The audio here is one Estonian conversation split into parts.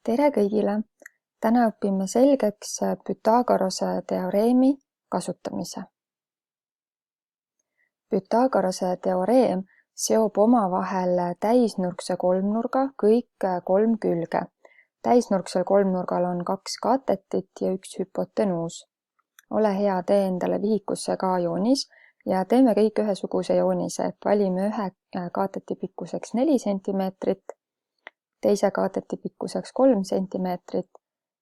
Tere kõigile! Täna õpime selgeks Pythagorase teoreemi kasutamise. Pythagorase teoreem seob omavahel täisnurkse kolmnurga kõik kolm külge. Täisnurksel kolmnurgal on 2 kaatetit ja 1 hüpotenuus. Ole hea, tee endale vihikusse ka joonis ja teeme kõik ühesuguse joonise, et valime ühe kaateti pikkuseks 4 cm, teise kaateti pikkuseks 3 cm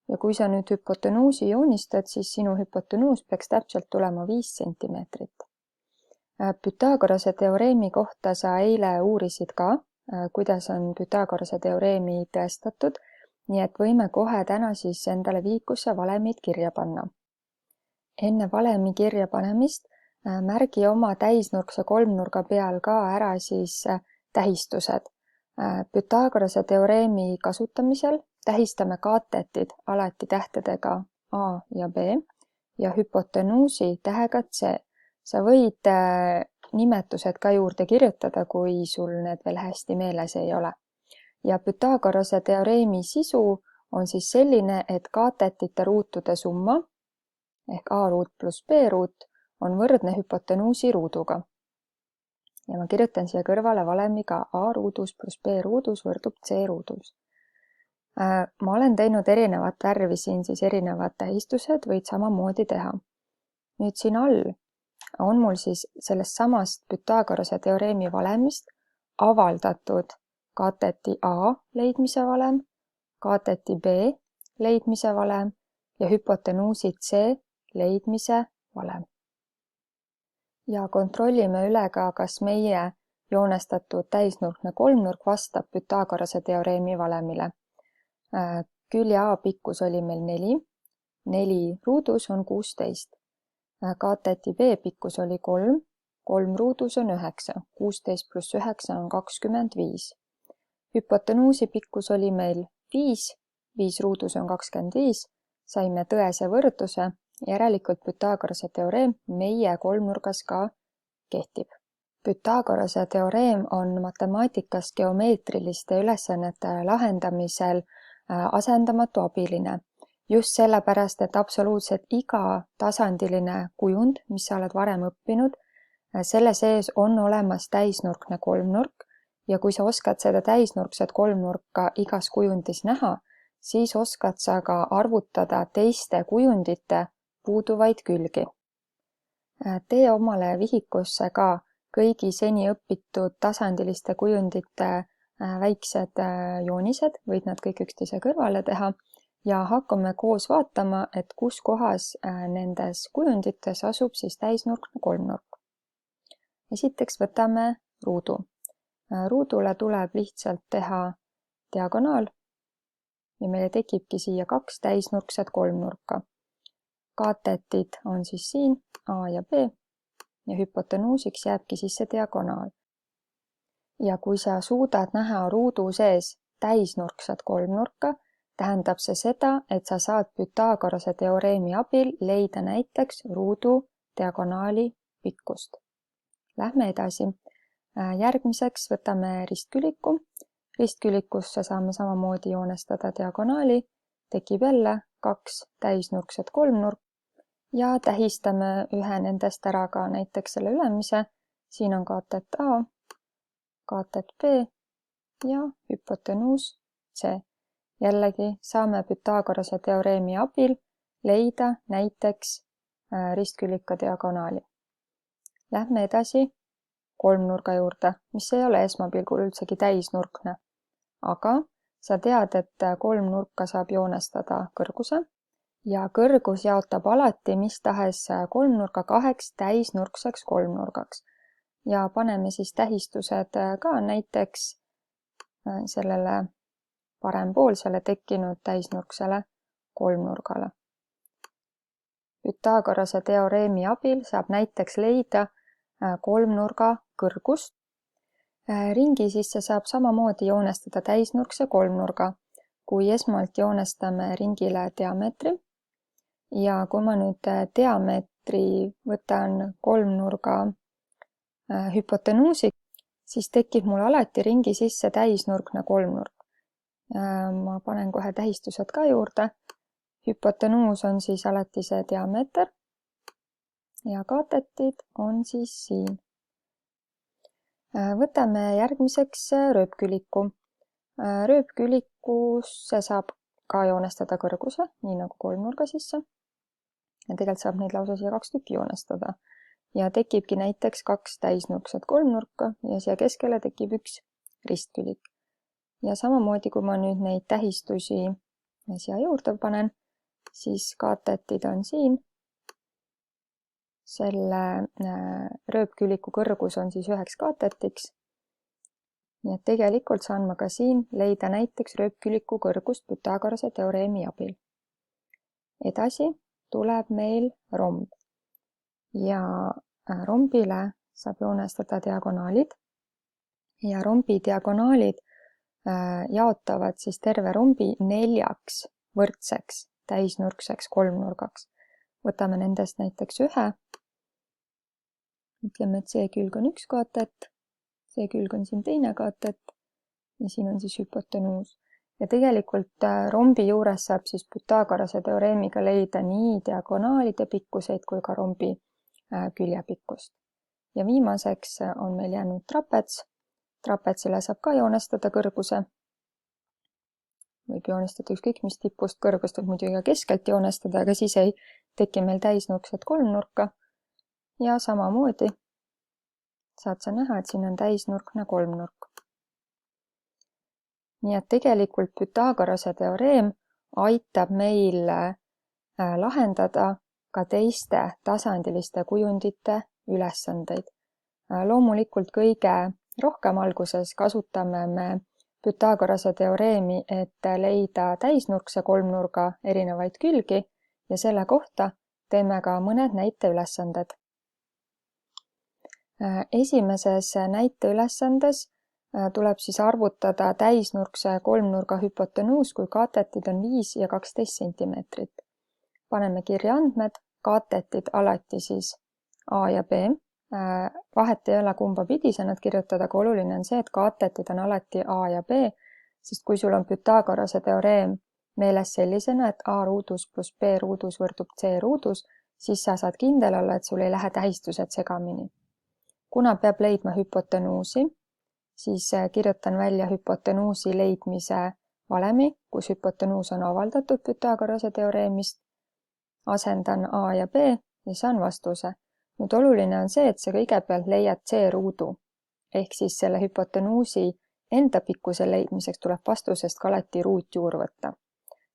ja kui sa nüüd hüpotenuusi joonistad, siis sinu hüpotenuus peaks täpselt tulema 5 cm. Pythagorase teoreemi kohta sa eile uurisid ka, kuidas on Pythagorase teoreemi tõestatud, nii et võime kohe täna siis endale vihikusse valemid kirja panna. Enne valemi kirja panemist märgi oma täisnurkse kolmnurga peal ka ära siis tähistused. Pythagorase teoreemi kasutamisel tähistame kaatetid alati tähtedega A ja B ja hüpotenuusi tähega C. Sa võid nimetused ka juurde kirjutada, kui sul need veel hästi meeles ei ole. Ja Pythagorase teoreemi sisu on siis selline, et kaatetite ruutude summa ehk A ruut pluss B ruut on võrdne hüpotenuusi ruuduga. Ja ma kirjutan siia kõrvale valemiga A ruudus pluss B ruudus võrdub C ruudus. Ma olen teinud erinevat värvi siin siis erinevad tähistused, võid samamoodi teha. Nüüd siin all on mul siis sellest samast Pythagorase teoreemi valemist avaldatud kaateti A leidmise valem, kaateti B leidmise valem ja hüpotenuusi C leidmise valem. Ja kontrollime üle ka, kas meie joonestatud täisnurkne kolmnurk vastab Pythagorase teoreemi valemile. Külje A pikkus oli meil 4, 4 ruudus on 16. Kaateti B pikkus oli 3, 3 ruudus on 9, 16 pluss 9 on 25. Hüpotenuusi pikkus oli meil 5, 5 ruudus on 25, saime tõese võrdluse, järelikult Pythagorase teoreem meie kolmnurgas ka kehtib. Pythagorase teoreem on matemaatikas geomeetriliste ülesannete lahendamisel asendamatu abiline. Just sellepärast, et absoluutselt iga tasandiline kujund, mis sa oled varem õppinud, selle sees on olemas täisnurkne kolmnurk ja kui sa oskad seda täisnurkset kolmnurka igas kujundis näha, siis oskad sa ka arvutada teiste kujundite puuduvaid külgi. Tee omale vihikusse ka kõigi seni õpitud tasandiliste kujundite väiksed joonised, võid nad kõik üksteise kõrvale teha ja hakkame koos vaatama, et kus kohas nendes kujundites asub siis täisnurkne kolmnurk. Esiteks võtame ruudu. Ruudule tuleb lihtsalt teha diagonaal ja meile tekibki siia 2 täisnurkset kolmnurka. Kaatetid on siis siin A ja B ja hüpotenuusiks jääbki siis see diagonaal. Ja kui sa suudad näha ruudu sees täisnurkset kolmnurka, tähendab see seda, et sa saad Pythagorase teoreemi abil leida näiteks ruudu diagonaali pikkust. Lähme edasi. Järgmiseks võtame ristküliku. Ristkülikusse saame samamoodi joonestada diagonaali, tekib jälle 2 täisnurkset kolmnurk ja tähistame ühe nendest ära ka näiteks selle ülemise. Siin on kaatet A, kaatet B ja hüpotenuus C. Jällegi saame Pythagorase teoreemi abil leida näiteks ristkülika diagonaali. Lähme edasi kolmnurga juurde, mis ei ole esmapilgul üldsegi täisnurkne. Aga sa tead, et kolmnurka saab joonestada kõrguse ja kõrgus jaotab alati mis tahes kolmnurga 2 täisnurkseks kolmnurgaks. Ja paneme siis tähistused ka näiteks sellele parempoolsele tekkinud täisnurksele kolmnurgale. Pythagorase teoreemi abil saab näiteks leida kolmnurga kõrgust. Ringi sisse saab samamoodi joonestada täisnurkse kolmnurga, kui esmalt joonestame ringile diameetri. Ja kui ma nüüd diameetri võtan kolmnurga hüpotenuusi, siis tekib mul alati ringi sisse täisnurkne kolmnurk. Ma panen kohe tähistused ka juurde. Hüpotenuus on siis alati see diameeter ja kaatetid on siis siin. Võtame järgmiseks rööpküliku. Rööpkülikusse saab ka joonestada kõrguse, nii nagu kolmnurga sisse. Ja tegelikult saab neid lausa siia 2 tükki joonestada. Ja tekibki näiteks 2 täisnurkset kolmnurka ja siia keskele tekib 1 ristkülik. Ja samamoodi, kui ma nüüd neid tähistusi siia juurde panen, siis kaatetid on siin. Selle rööpküliku kõrgus on siis 1 kaatetiks. Nii et tegelikult saan ma ka siin leida näiteks rööpküliku kõrgust Pythagorase teoreemi abil. Edasi tuleb meil romb. Ja rombile saab joonestada diagonaalid. Ja rombi diagonaalid jaotavad siis terve rombi 4 võrdseks täisnurkseks kolmnurgaks. Võtame nendest näiteks 1. Ütleme, et see külg on 1 kaatet, see külg on siin teine kaatet ja siin on siis hüpotenuus. Ja tegelikult rombi juures saab siis Pythagorase teoreemiga leida nii diagonaalide pikkuseid kui ka rombi küljepikkust. Ja viimaseks on meil jäänud trapets. Trapetsile saab ka joonestada kõrguse. Võib joonestada ükskõik mis tipust kõrgust, võib muidugi ka keskelt joonestada, aga siis ei teki meil täisnurkset kolmnurka. Ja samamoodi saad sa näha, et siin on täisnurkne kolmnurk. Nii et tegelikult Pythagorase teoreem aitab meil lahendada ka teiste tasandiliste kujundite ülesandeid. Loomulikult kõige rohkem alguses kasutame me Pythagorase teoreemi, et leida täisnurkse kolmnurga erinevaid külgi ja selle kohta teeme ka mõned näiteülesanded. Esimeses näiteülesandes tuleb siis arvutada täisnurkse kolmnurga hüpotenuus, kui kaatetid on 5 ja 12 cm. Paneme kirja andmed, kaatetid alati siis A ja B. Vahet ei ole kumba pidi sa nad kirjutada, aga oluline on see, et kaatetid on alati A ja B, sest kui sul on Pythagorase teoreem meeles sellisena, et A ruudus pluss B ruudus võrdub C ruudus, siis sa saad kindel olla, et sul ei lähe tähistused segamini. Kuna peab leidma hüpotenuusi, siis kirjutan välja hüpotenuusi leidmise valemi, kus hüpotenuus on avaldatud Pythagorase teoreemist, asendan A ja B ja saan vastuse. Nüüd oluline on see, et sa kõigepealt leiad C ruudu, ehk siis selle hüpotenuusi enda pikkuse leidmiseks tuleb vastusest ka alati ruutjuur võtta.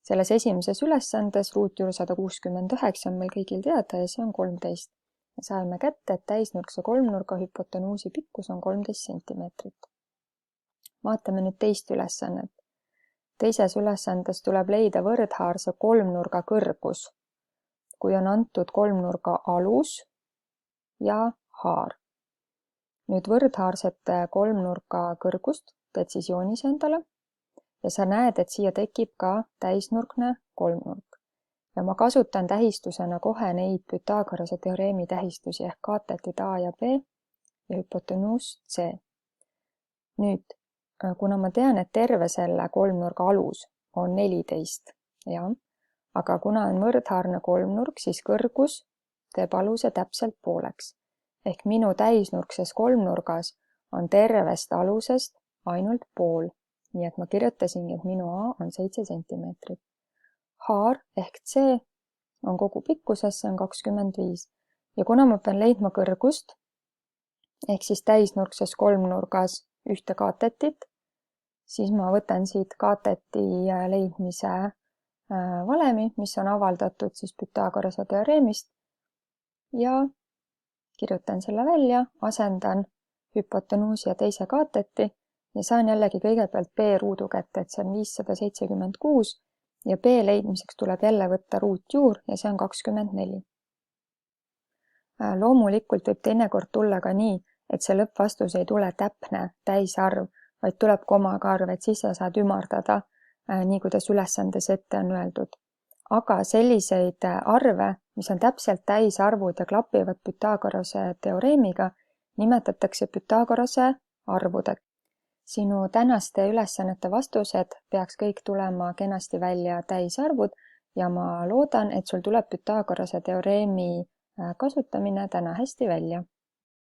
Selles esimeses ülesandes ruutjuur 169 on meil kõigil teada ja see on 13. Ja saime kätte, et täisnurkse kolmnurga hüpotenuusi pikkus on 13 cm. Vaatame nüüd teist ülesannet. Teises ülesandes tuleb leida võrdhaarse kolmnurga kõrgus, kui on antud kolmnurga alus ja haar. Nüüd võrdhaarsete kolmnurga kõrgust teed siis joonise endale ja sa näed, et siia tekib ka täisnurkne kolmnurk. Ja ma kasutan tähistusena kohe neid Pythagorase teoreemi tähistusi ehk kaatetid A ja B ja hüpotenuus C. Nüüd, kuna ma tean, et terve selle kolmnurga alus on 14, aga kuna on võrdhaarne kolmnurk, siis kõrgus teeb aluse täpselt pooleks. Ehk minu täisnurkses kolmnurgas on tervest alusest ainult pool. Nii et ma kirjutasingi, et minu A on 7 cm. Haar ehk C on kogu pikkuses, see on 25. Ja kuna ma pean leidma kõrgust, ehk siis täisnurkses kolmnurgas ühte kaatetit, siis ma võtan siit kaateti leidmise valemi, mis on avaldatud siis Pythagorase teoreemist ja kirjutan selle välja, asendan hüpotenuusi ja teise kaateti ja saan jällegi kõigepealt B ruudu kätte, et see on 576 ja B leidmiseks tuleb jälle võtta ruutjuur ja see on 24. Loomulikult võib teinekord tulla ka nii, et see lõppvastus ei tule täpne täisarv, vaid tuleb komaga arv, et siis sa saad ümardada nii, kuidas ülesandes ette on öeldud. Aga selliseid arve, mis on täpselt täisarvud ja klapivad Pythagorase teoreemiga, nimetatakse Pythagorase arvudeks. Sinu tänaste ülesannete vastused peaks kõik tulema kenasti välja täisarvud ja ma loodan, et sul tuleb Pythagorase teoreemi kasutamine täna hästi välja.